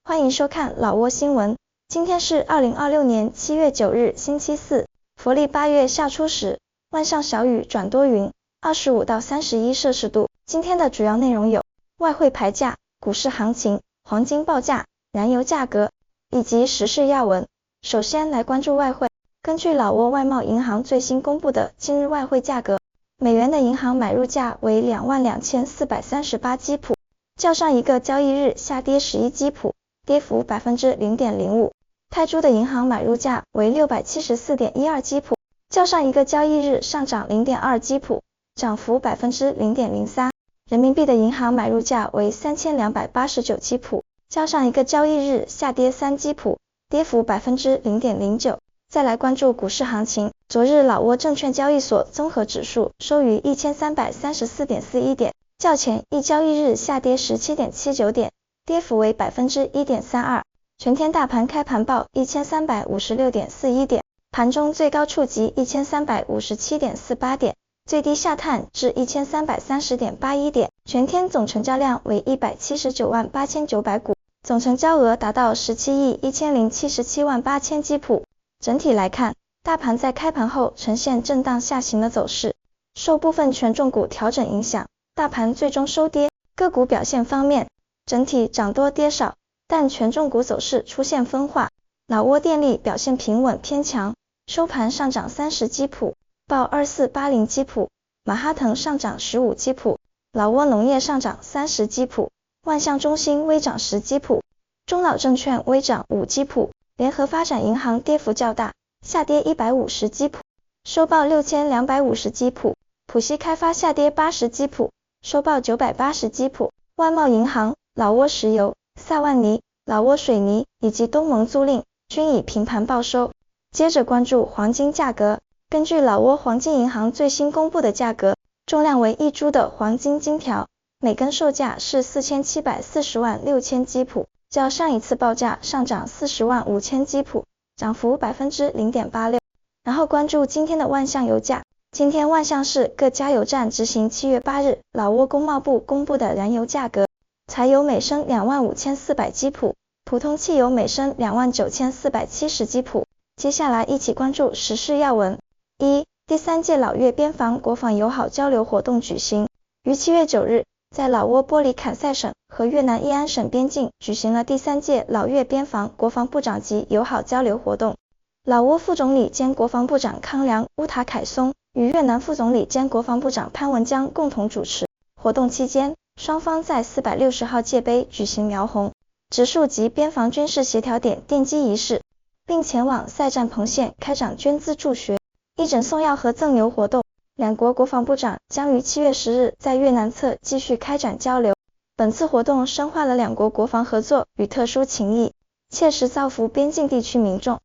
欢迎收看老挝新闻。今天是2026年7月9日，星期四，佛历8月下初时，万象小雨转多云，25到31摄氏度。今天的主要内容有外汇牌价、股市行情、黄金报价、燃油价格以及时事要闻。首先来关注外汇。根据老挝外贸银行最新公布的今日外汇价格，美元的银行买入价为22,438基普，较上一个交易日下跌11基普，跌幅 0.05%。泰铢的银行买入价为674.12基普，较上一个交易日上涨 0.2 基普，涨幅 0.03%。人民币的银行买入价为3289基普，较上一个交易日下跌3基普，跌幅 0.09%。再来关注股市行情。昨日老挝证券交易所综合指数收于 1334.41 点，较前一交易日下跌 17.79 点，跌幅为 1.32%。全天大盘开盘报 1356.41 点，盘中最高触及 1357.48 点，最低下探至 1330.81 点，全天总成交量为1798900股，总成交额达到17亿1077万8000基普。整体来看，大盘在开盘后呈现震荡下行的走势，受部分权重股调整影响，大盘最终收跌。个股表现方面，整体涨多跌少，但权重股走势出现分化。老挝电力表现平稳偏强，收盘上涨30基普，报2480基普。马哈腾上涨15基普，老挝农业上涨30基普，万象中心微涨10基普，中老证券微涨5基普，联合发展银行跌幅较大，下跌150基普，收报6250基普。浦西开发下跌80基普，收报980基普。外贸银行、老挝石油、萨万尼、老挝水泥以及东盟租赁均以平盘报收。接着关注黄金价格。根据老挝黄金银行最新公布的价格，重量为1铢的黄金金条，每根售价是4740万6000基普，较上一次报价上涨40万5000基普，涨幅 0.86%。然后关注今天的万象油价。今天万象市各加油站执行7月8日老挝工贸部公布的燃油价格，柴油每升25400基普，普通汽油每升29470基普。接下来一起关注时事要闻。第3届老越边防国防友好交流活动举行。于7月9日，在老挝波里坎塞省和越南义安省边境举行了第3届老越边防国防部长级友好交流活动。老挝副总理兼国防部长康良乌塔凯松与越南副总理兼国防部长潘文江共同主持。活动期间，双方在460号界碑举行描红、植树及边防军事协调点奠基仪式，并前往塞战棚县开展捐资助学、义诊送药和赠牛活动。两国国防部长将于7月10日在越南侧继续开展交流。本次活动深化了两国国防合作与特殊情谊，切实造福边境地区民众。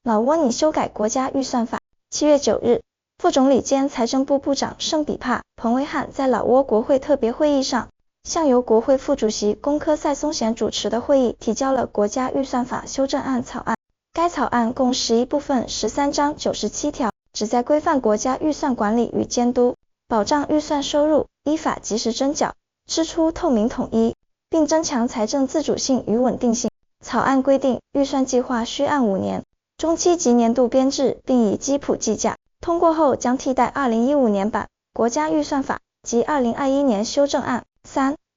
老挝拟修改国家预算法。7月9日，副总理兼财政部部长盛比帕·彭威汉在老挝国会特别会议上，向由国会副主席龚科塞松贤主持的会议提交了国家预算法修正案草案。该草案共11部分13章97条，旨在规范国家预算管理与监督，保障预算收入依法及时征缴，支出透明统一，并增强财政自主性与稳定性。草案规定，预算计划需按5年、中期及年度编制，并以基普计价。通过后将替代2015年版国家预算法及2021年修正案。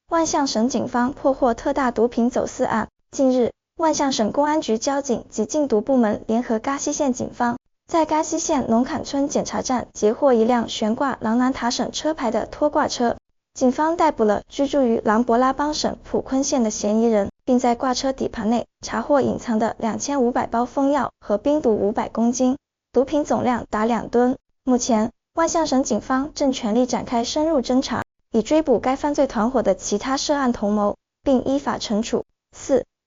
万象省警方破获特大毒品走私案。近日，万象省公安局交警及禁毒部门联合嘎西县警方，在嘎西县农坎村检查站截获一辆悬挂琅南塔省车牌的拖挂车。警方逮捕了居住于琅勃拉邦省普坤县的嫌疑人，并在挂车底盘内查获隐藏的2500包封药和冰毒500公斤，毒品总量达2吨。目前，万象省警方正全力展开深入侦查，以追捕该犯罪团伙的其他涉案同谋，并依法惩处。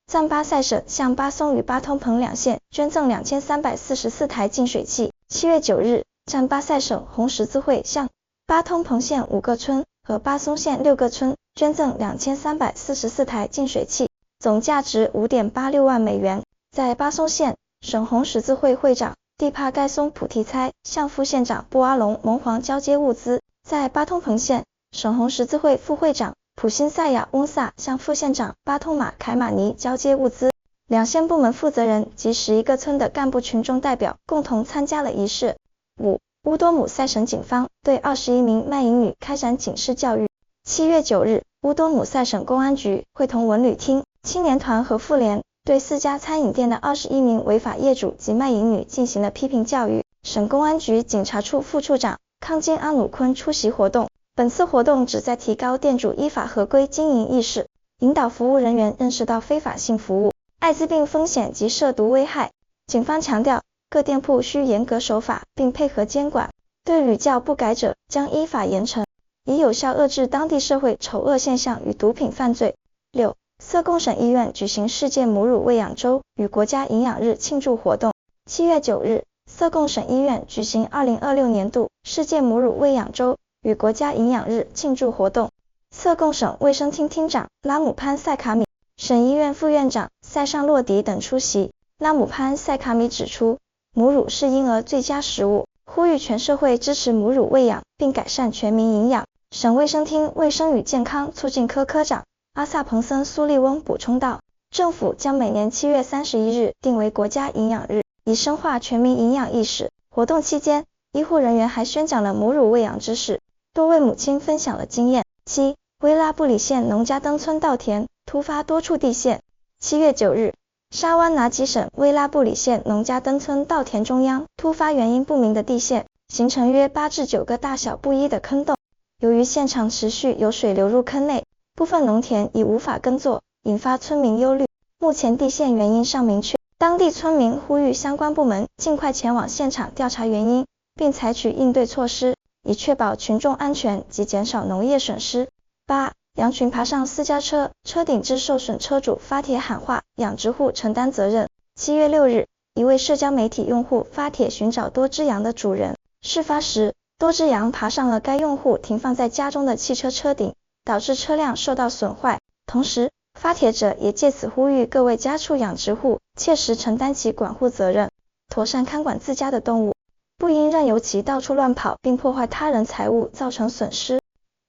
赞巴塞省向巴松与巴通彭两县捐赠2344台净水器。7月9日，赞巴塞省红十字会向巴通彭县5个村和巴松县6个村捐赠2344台净水器，总价值 5.86 万美元。在巴松县，省红十字会会长蒂帕盖松普提猜向副县长布阿隆蒙黄交接物资。在巴通彭县，省红十字会副会长普辛赛亚翁萨向副县长巴通马凯马尼交接物资，两县部门负责人及11个村的干部群众代表共同参加了仪式。5. 乌多姆塞省警方对21名卖淫女开展警示教育。7月9日，乌多姆塞省公安局会同文旅厅、青年团和妇联对4家餐饮店的21名违法业主及卖淫女进行了批评教育。省公安局警察处副处长康金阿努昆出席活动。本次活动旨在提高店主依法合规经营意识，引导服务人员认识到非法性服务、艾滋病风险及涉毒危害。警方强调，各店铺需严格守法并配合监管，对屡教不改者将依法严惩，以有效遏制当地社会丑恶现象与毒品犯罪。6. 色贡省医院举行世界母乳喂养周与国家营养日庆祝活动。7月9日，色贡省医院举行2026年度世界母乳喂养周与国家营养日庆祝活动。色贡省卫生厅厅长拉姆潘塞卡米、省医院副院长塞尚洛迪等出席。拉姆潘塞卡米指出，母乳是婴儿最佳食物，呼吁全社会支持母乳喂养并改善全民营养。省卫生厅卫生与健康促进科科长阿萨彭森苏利翁补充道，政府将每年7月31日定为国家营养日，以深化全民营养意识。活动期间，医护人员还宣讲了母乳喂养知识，多位母亲分享了经验。7. 威拉布里县农家登村稻田突发多处地陷。7月9日，沙湾拿吉省威拉布里县农家登村稻田中央突发原因不明的地陷，形成约8至9个大小不一的坑洞。由于现场持续有水流入坑内，部分农田已无法耕作，引发村民忧虑。目前地陷原因尚明确，当地村民呼吁相关部门尽快前往现场调查原因，并采取应对措施，以确保群众安全及减少农业损失。8. 羊群爬上私家车，车顶致受损车主发帖喊话，养殖户承担责任。7月6日，一位社交媒体用户发帖寻找多只羊的主人，事发时，多只羊爬上了该用户停放在家中的汽车车顶，导致车辆受到损坏。同时，发帖者也借此呼吁各位家畜养殖户切实承担起管护责任，妥善看管自家的动物，不应任由其到处乱跑并破坏他人财物造成损失。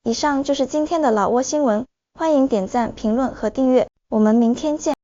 以上就是今天的老挝新闻，欢迎点赞、评论和订阅，我们明天见。